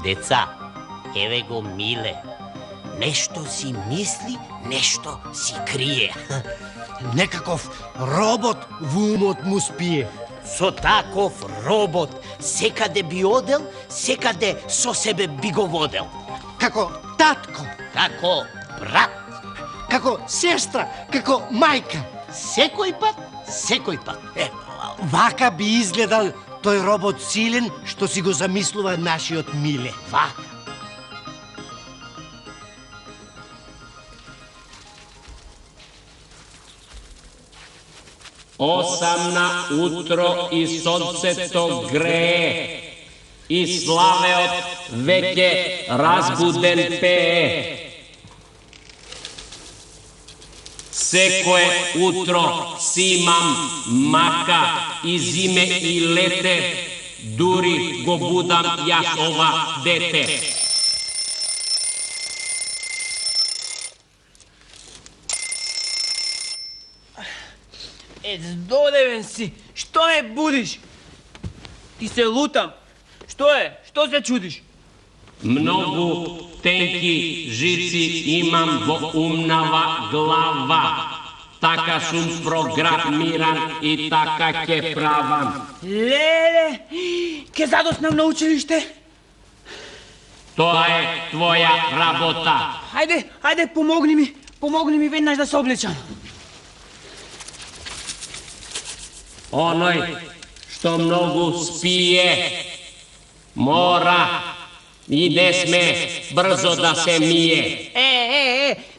Деца, еве го Миле. Нешто си мисли, нешто си крие. Некаков робот во умот му спие. Со таков робот секаде би одел, секаде со себе би го водел. Како татко, Како брат, како сестра, како мајка. секој пат, секој пат. Вака би изгледал тој робот силен што си го замислува нашиот Миле. Вака. Осам на утро и сонцето грее, и славеот веќе разбуден пее. Секое утро си имам мака и зиме и лете, дури го будам јас ова дете. Здодевен си, што ме будиш? Ти се лутам. Што е? Што се чудиш? Многу тенки жици имам во умнава глава. Така сум програмиран и така ќе правам. Леле, ке задоснам на училиште. Тоа е твоја работа. Хајде, помогни ми веднаш да се облечам. Оној што многу спие, мора и не сме брзо да се мие.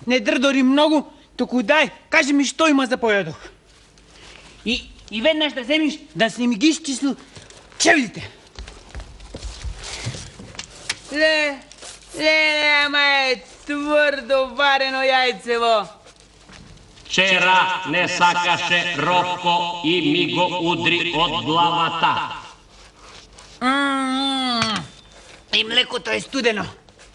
Не дрдори многу, току дај, кажи ми што има за појадок. И веднаш да земиш, да си ми ги искислил чевлите. Ама е тврдо варено јајцево. Вчера не сакаше Ровко и ми го удри од главата. И млекото е студено.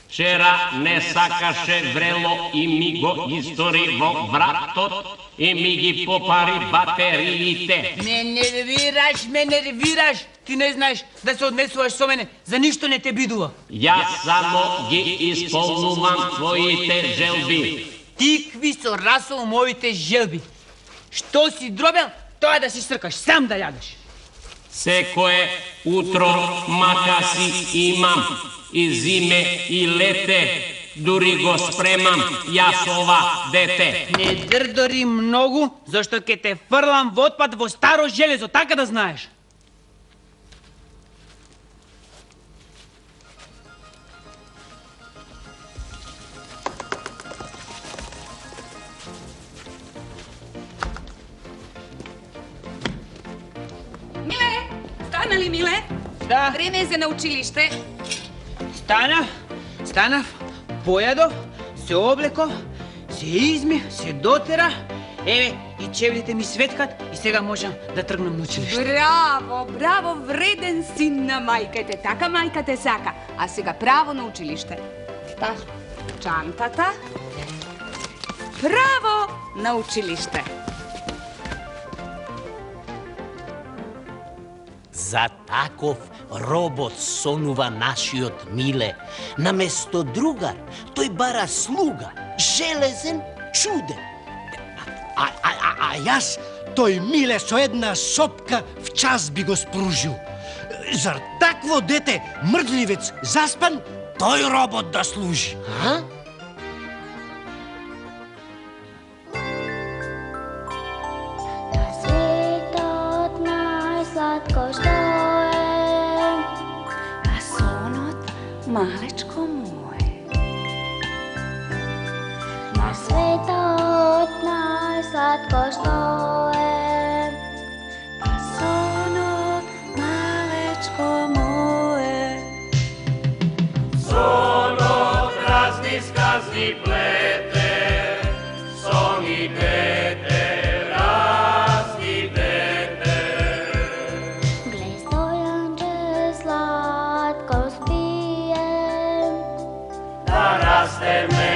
Вчера не сакаше врело и ми го истори во вратот и ми ги попари батериите. Ме нервираш. Ти не знаеш да се однесуваш со мене. За ништо не те бидува. Јас само ги исполнувам твоите желби. Тикви со расол моите желби. Што си дробел, тоа да си сркаш, сам да јадеш. Секое утро мака си имам, и зиме и лете, дури го спремам јас ова дете. Не дрдори многу, зашто ќе те фрлам во отпад во старо железо, така да знаеш. Стана ли, Миле? Да. Време е за на училиште. Станав, појадов, се облеков, се изми, се дотера. Еве, и чевлите ми светкат и сега можам да тргнам на училиште. Браво, вреден син на мајка. Така мајка те сака. А сега право на училиште. Чантата. Право на училиште. За таков робот сонува нашиот Миле. Наместо другар, тој бара слуга, железен, чуден. А јас тој Миле со една сопка в час би го спружил. Зар такво дете, мрдливец, заспан, тој робот да служи? А? Малечко мое, на светот најсладко што е, а сонот малечко мое. Сонот разни сказни плете, сон и дете, разни дете. Глеј стојанче сладко спие, Расте ме